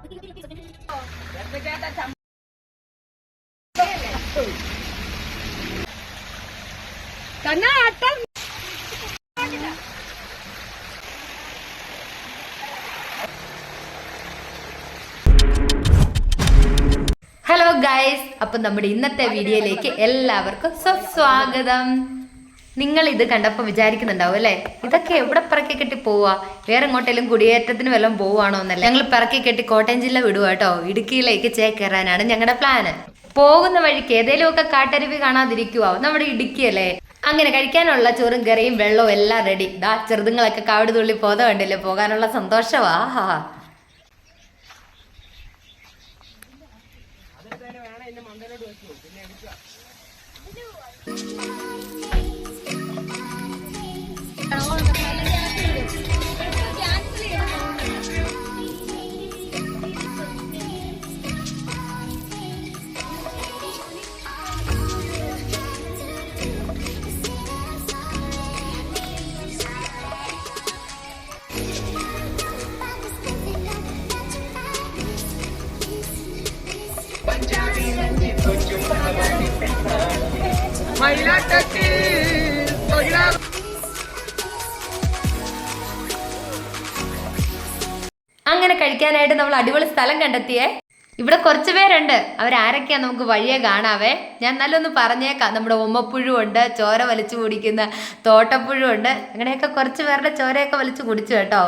Hello guys, അപ്പം നമ്മുടെ ഇന്നത്തെ വീഡിയോയിലേക്ക് എല്ലാവർക്കും സ്വാഗതം. നിങ്ങൾ ഇത് കണ്ടപ്പോൾ വിചാരിക്കുന്നുണ്ടാവും അല്ലേ, ഇതൊക്കെ എവിടെ പിറക്കി കെട്ടി പോവാ, വേറെ എങ്ങോട്ടെങ്കിലും കുടിയേറ്റത്തിന് വല്ലതും പോവാണോ എന്നല്ല. ഞങ്ങൾ പിറക്കി കെട്ടി കോട്ടയം ജില്ല വിടുക കേട്ടോ. ഇടുക്കിയിലേക്ക് ചേക്കേറാനാണ് ഞങ്ങളുടെ പ്ലാന്. പോകുന്ന വഴിക്ക് ഏതെങ്കിലുമൊക്കെ കാട്ടരുവി കാണാതിരിക്കുവോ, നമ്മുടെ ഇടുക്കിയല്ലേ. അങ്ങനെ കഴിക്കാനുള്ള ചോറും കറിയും വെള്ളവും എല്ലാം റെഡി. ദാ ചെറുതുങ്ങളൊക്കെ കാവടി തുള്ളി പോത കണ്ടില്ലേ, പോകാനുള്ള സന്തോഷവാ. അങ്ങനെ കഴിക്കാനായിട്ട് നമ്മൾ അടിപൊളി സ്ഥലം കണ്ടെത്തിയേ. ഇവിടെ കുറച്ച് പേരുണ്ട്. അവരാരൊക്കെയാ നമുക്ക് വഴിയെ കാണാവേ. ഞാൻ നല്ലൊന്ന് പറഞ്ഞേക്കാം. നമ്മുടെ ഉമ്മപ്പുഴു ഉണ്ട്, ചോര വലിച്ചു കുടിക്കുന്ന തോട്ടപ്പുഴു ഉണ്ട്. അങ്ങനെയൊക്കെ കുറച്ച് പേരുടെ ചോരയൊക്കെ വലിച്ചു കുടിച്ചു കേട്ടോ.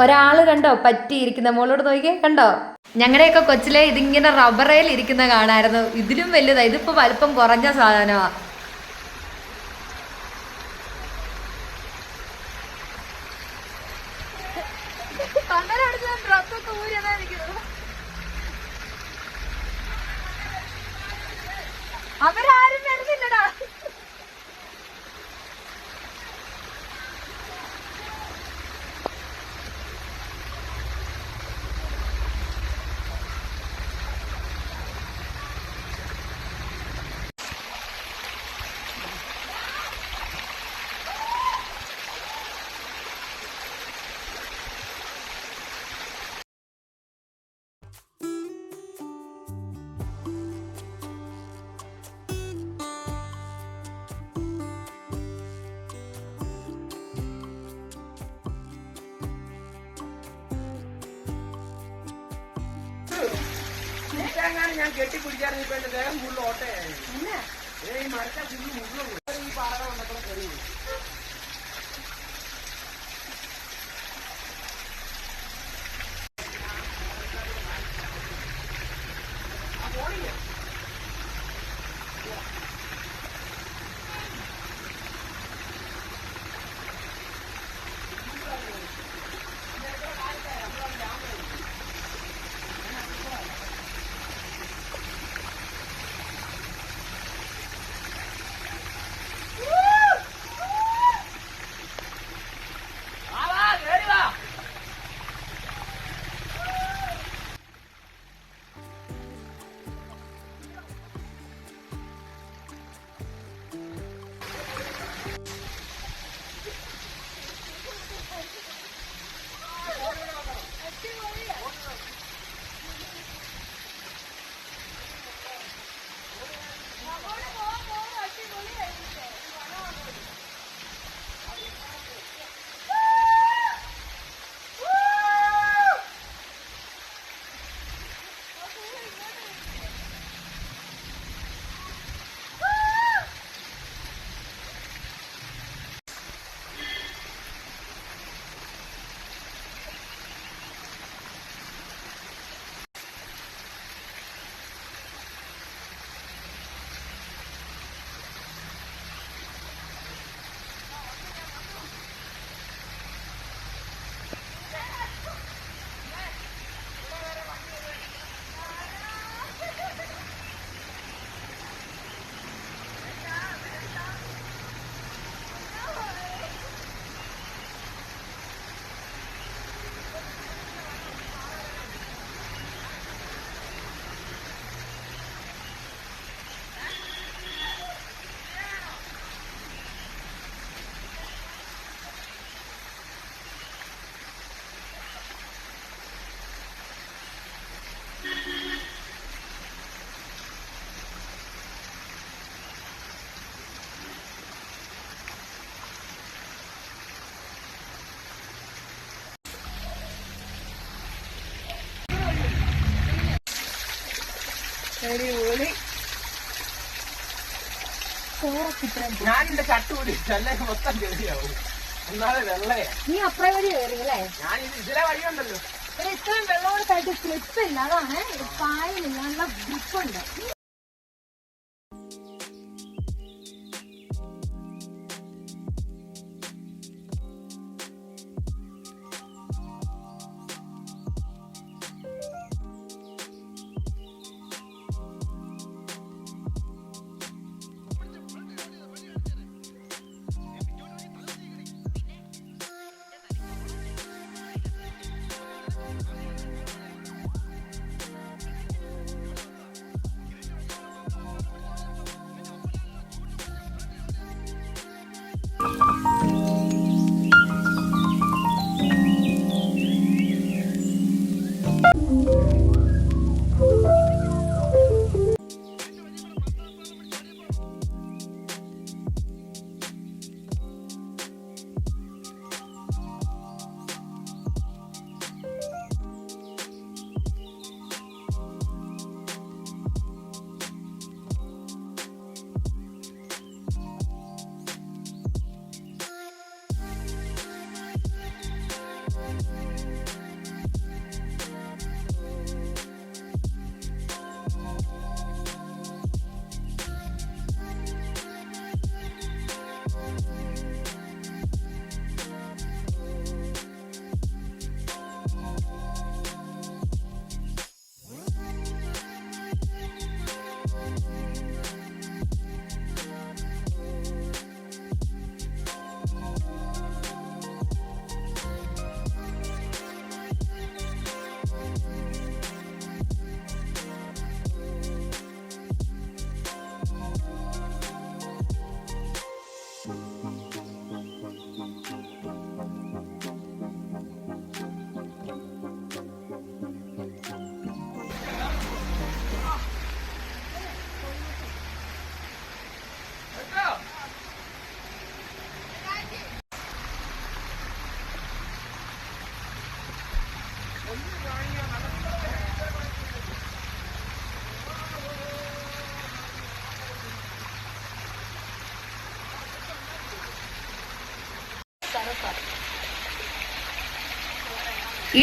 ഒരാള് കണ്ടോ പറ്റിയിരിക്കുന്ന, മോളോട് നോക്കിയേ, കണ്ടോ? ഞങ്ങളുടെയൊക്കെ കൊച്ചിലെ ഇതിങ്ങനെ റബ്ബറേൽ ഇരിക്കുന്ന കാണായിരുന്നു. ഇതിലും വലുതാ, ഇതിപ്പോ വലിപ്പം കുറഞ്ഞ സാധനമാ. അവരാരും വരുന്നില്ലടാ. ഞാൻ കെട്ടി പിടിക്കാറ് ഇപ്പൊ എന്റെ ദേഹം ഫുള്ള് ഓട്ടയായിരുന്നു. ഈ മരക്കാൻ ഫുള്ള് മുകളിൽ ഈ പാറ വന്നപ്പോൾ കയറി. ഞാൻ എന്റെ ചട്ടുകൂടി ചെല്ലൊക്കെ മൊത്തം ചെറിയാവും. ഒന്നാമത് വെള്ളയാ. നീ അപ്പുറം വഴി കയറിയല്ലേ? ഞാൻ ഇതിലെ വഴിയുണ്ടല്ലോ. ഇത്രയും വെള്ളമോടത്തായിട്ട് സ്ലിപ്പ് ഇല്ല, അതാണ് പായലില്ല, നല്ല ഗ്രിപ്പുണ്ട്.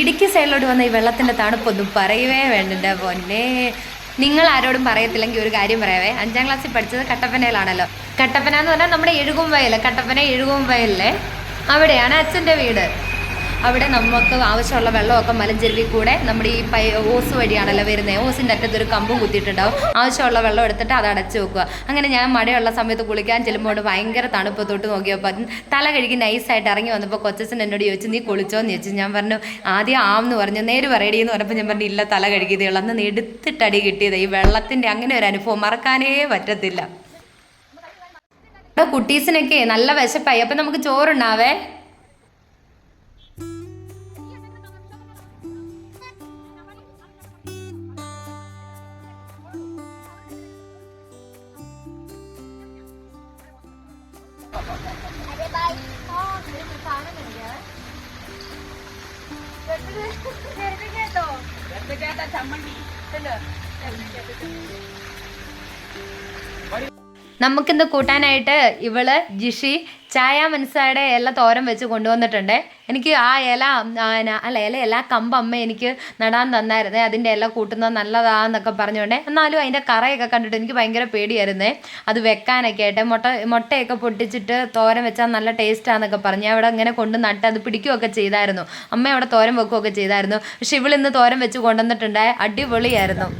ഇടുക്കി സൈഡിലോട്ട് വന്ന ഈ വെള്ളത്തിൻ്റെ തണുപ്പൊന്നും പറയവേ വേണ്ട പൊന്നെ. നിങ്ങൾ ആരോടും പറയത്തില്ലെങ്കിൽ ഒരു കാര്യം പറയാവേ, 5ാം ക്ലാസ്സിൽ പഠിച്ചത് കട്ടപ്പനയിലാണല്ലോ. കട്ടപ്പന എന്ന് പറഞ്ഞാൽ നമ്മുടെ എഴുകും വയൽ, കട്ടപ്പന എഴുകും വയലിലെ അവിടെയാണ് അച്ഛൻ്റെ വീട്. അവിടെ നമുക്ക് ആവശ്യമുള്ള വെള്ളമൊക്കെ മലഞ്ചെരുവിൽ കൂടെ നമ്മുടെ ഈ ഓസ് വഴിയാണല്ലോ വരുന്നത്. ഓസിൻ്റെ അറ്റത്തൊരു കമ്പും കുത്തിയിട്ടുണ്ടാവും. ആവശ്യമുള്ള വെള്ളം എടുത്തിട്ട് അത് അടച്ചു വെക്കുക. അങ്ങനെ ഞാൻ മഴയുള്ള സമയത്ത് കുളിക്കാൻ ചെല്ലുമ്പോൾ ഭയങ്കര തണുപ്പ് തൊട്ട് നോക്കിയപ്പോൾ തല കഴുകി നൈസായിട്ട് ഇറങ്ങി വന്നപ്പോൾ കൊച്ചച്ഛൻ എന്നോട് ചോദിച്ചു, നീ കുളിച്ചോന്ന് ചോദിച്ചു. ഞാൻ പറഞ്ഞു ആദ്യം ആമെന്ന് പറഞ്ഞു. നേര് പറയടി എന്ന് പറഞ്ഞപ്പോൾ ഞാൻ പറഞ്ഞു ഇല്ല, തല കഴുകിയതേ ഉള്ളൂ. അന്ന് എടുത്തിട്ടടി കിട്ടിയത്. ഈ വെള്ളത്തിൻ്റെ അങ്ങനെ ഒരു അനുഭവം മറക്കാനേ പറ്റത്തില്ല. കുട്ടീസിനൊക്കെ നല്ല വിശപ്പായി. അപ്പം നമുക്ക് ചോറുണ്ടാവേ. നമുക്കിന്ന് കൂട്ടാനായിട്ട് ഇവള് ജിഷി ചായ മനസ്സായുടെ ഇല തോരൻ വെച്ച് കൊണ്ടുവന്നിട്ടുണ്ട്. എനിക്ക് ആ ഇല ഇല കമ്പ് അമ്മ എനിക്ക് നടാൻ തന്നായിരുന്നേ. അതിൻ്റെ ഇല കൂട്ടുന്നത് നല്ലതാന്നൊക്കെ പറഞ്ഞുകൊണ്ടേ. എന്നാലും അതിൻ്റെ കറയൊക്കെ കണ്ടിട്ട് എനിക്ക് ഭയങ്കര പേടിയായിരുന്നേ അത് വെക്കാനൊക്കെ ആയിട്ട്. മുട്ടയൊക്കെ പൊട്ടിച്ചിട്ട് തോരൻ വെച്ചാൽ നല്ല ടേസ്റ്റാന്നൊക്കെ പറഞ്ഞ് അവിടെ ഇങ്ങനെ കൊണ്ട് നട്ട് അത് പിടിക്കുകയൊക്കെ ചെയ്തായിരുന്നു. അമ്മ അവിടെ തോരൻ വെക്കുകയൊക്കെ ചെയ്തായിരുന്നു. പക്ഷെ ഇവളിന്ന് തോരൻ വെച്ച് കൊണ്ടുവന്നിട്ടുണ്ട്. അടിപൊളിയായിരുന്നു.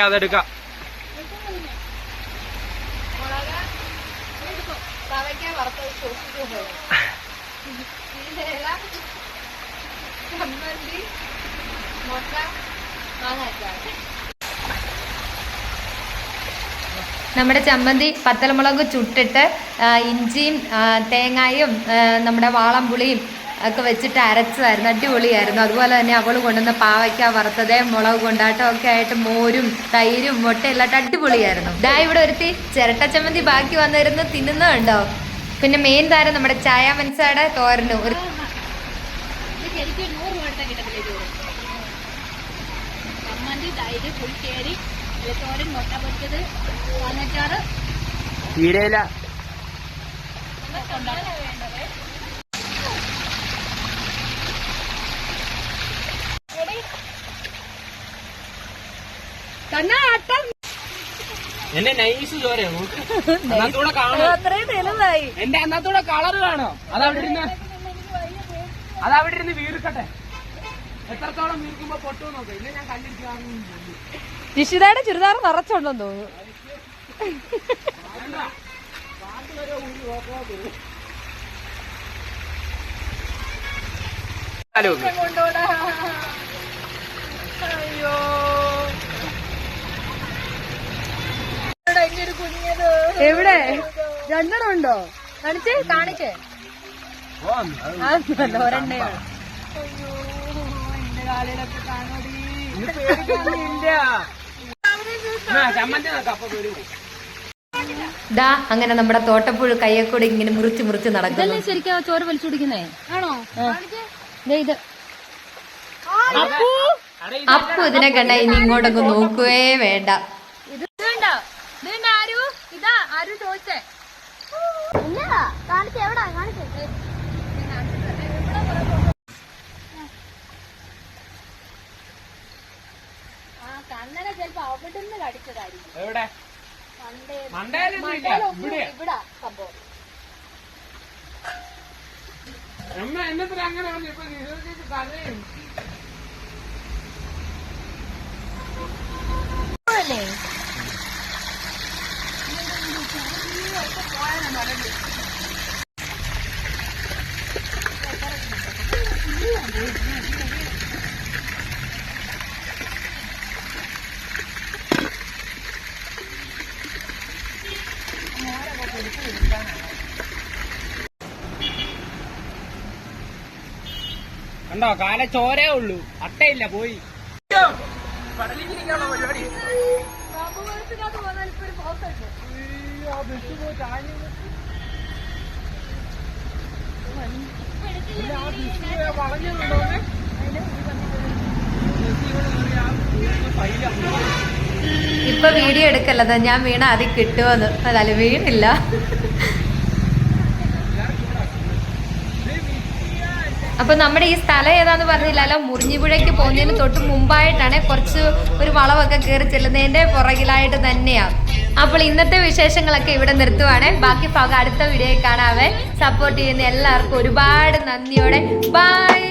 അതെടുക്കാം. നമ്മുടെ ചമ്മന്തി പത്തലമുളക് ചുട്ടിട്ട് ഇഞ്ചിയും തേങ്ങായും നമ്മുടെ വാളംപുളിയും ഒക്കെ വെച്ചിട്ട് അരച്ചതായിരുന്നു. അടിപൊളിയായിരുന്നു. അതുപോലെ തന്നെ അവൾ കൊണ്ടുവന്ന പാവയ്ക്ക വറുത്തത്, മുളക് കൊണ്ടാട്ടം ഒക്കെ ആയിട്ട് മോരും തൈരും മുട്ടയെല്ലാം അടിപൊളിയായിരുന്നു. ദാ ഇവിടെ ഒരുത്തി ചിരട്ട ചമ്മന്തി ബാക്കി വന്നിരുന്ന് തിന്നുന്നുണ്ടോ. പിന്നെ മെയിൻ താരം നമ്മുടെ ചായ മനസ്സാടെ തോരനും ഒരു തോരൻ, മുട്ട പൊരിച്ചത്, മാങ്ങാച്ചാറ്, ചീരയില. എന്റെ നൈസ് ചോരയാണ്. അന്നത്തൂടെ കാണോ, എന്റെ അന്നത്തൂടെ കളറ് കാണോ. അതവിടെ ഇരുന്ന് വീർക്കട്ടെ. എത്രത്തോളം വീർക്കുമ്പോ പൊട്ടു നോക്കാം. ഇല്ല ഞാൻ കണ്ടിരിക്കുകയാണെന്ന്. നിഷിതയുടെ ചുരിദാർ നിറച്ചുണ്ടെന്ന് തോന്നുന്നു. അയ്യോ എവിടെ രണ്ടെണ്ണം ഉണ്ടോ? കാണിച്ചേ കാണിച്ചേ. ഒരെണ്ണേ അയ്യോ എന്റെ കാലിലൊക്കെ കാണോടി. ദാ അങ്ങനെ നമ്മുടെ തോട്ടപ്പുഴ കയ്യെക്കൂടെ ഇങ്ങനെ മുറിച്ച് മുറിച്ച് നടക്കുന്നു. ശരിക്കും ചോര വലിച്ചു കുടിക്കുന്നേ ആണോ? ഇത് അപ്പു ഇതിനെ കണ്ട ഇനി ഇങ്ങോട്ടൊക്കെ നോക്കുകയേ വേണ്ട. ഇത് വേണ്ട. ആരു ഇതാ ആരു ചോദിച്ചേ. കാണിച്ചേ എവിടാ കാണിച്ചേ. കണ്ണനെ ചിലപ്പോ അവിടെ നിന്ന് കടിച്ചതായിരിക്കും. എവിടെ ഇവിടെ സംഭവം. എന്നത്ര അങ്ങനെ പറഞ്ഞു. ഇപ്പൊ കരയും. കണ്ടോ കാല ചോരേ ഉള്ളൂ, അട്ടയില്ല. പോയി പരിപാടി. ഇപ്പൊ വീഡിയോ എടുക്കല്ലത് ഞാൻ വീണ ആദ്യം കിട്ടുമെന്ന്. അതല്ല വീണില്ല. അപ്പൊ നമ്മുടെ ഈ സ്ഥലം ഏതാന്ന് പറഞ്ഞില്ലല്ലോ. മുറിഞ്ഞിപ്പുഴയ്ക്ക് പോകുന്നതിന് തൊട്ട് മുമ്പായിട്ടാണ് കുറച്ച് ഒരു വളവൊക്കെ കയറി ചെല്ലുന്നതിന്റെ പുറകിലായിട്ട് തന്നെയാ. അപ്പോൾ ഇന്നത്തെ വിശേഷങ്ങളൊക്കെ ഇവിടെ നിർത്തുവാണ്. ബാക്കി ഭാഗം അടുത്ത വീഡിയോയിൽ കാണാവേ. സപ്പോർട്ട് ചെയ്യുന്ന എല്ലാവർക്കും ഒരുപാട് നന്ദിയോടെ ബൈ.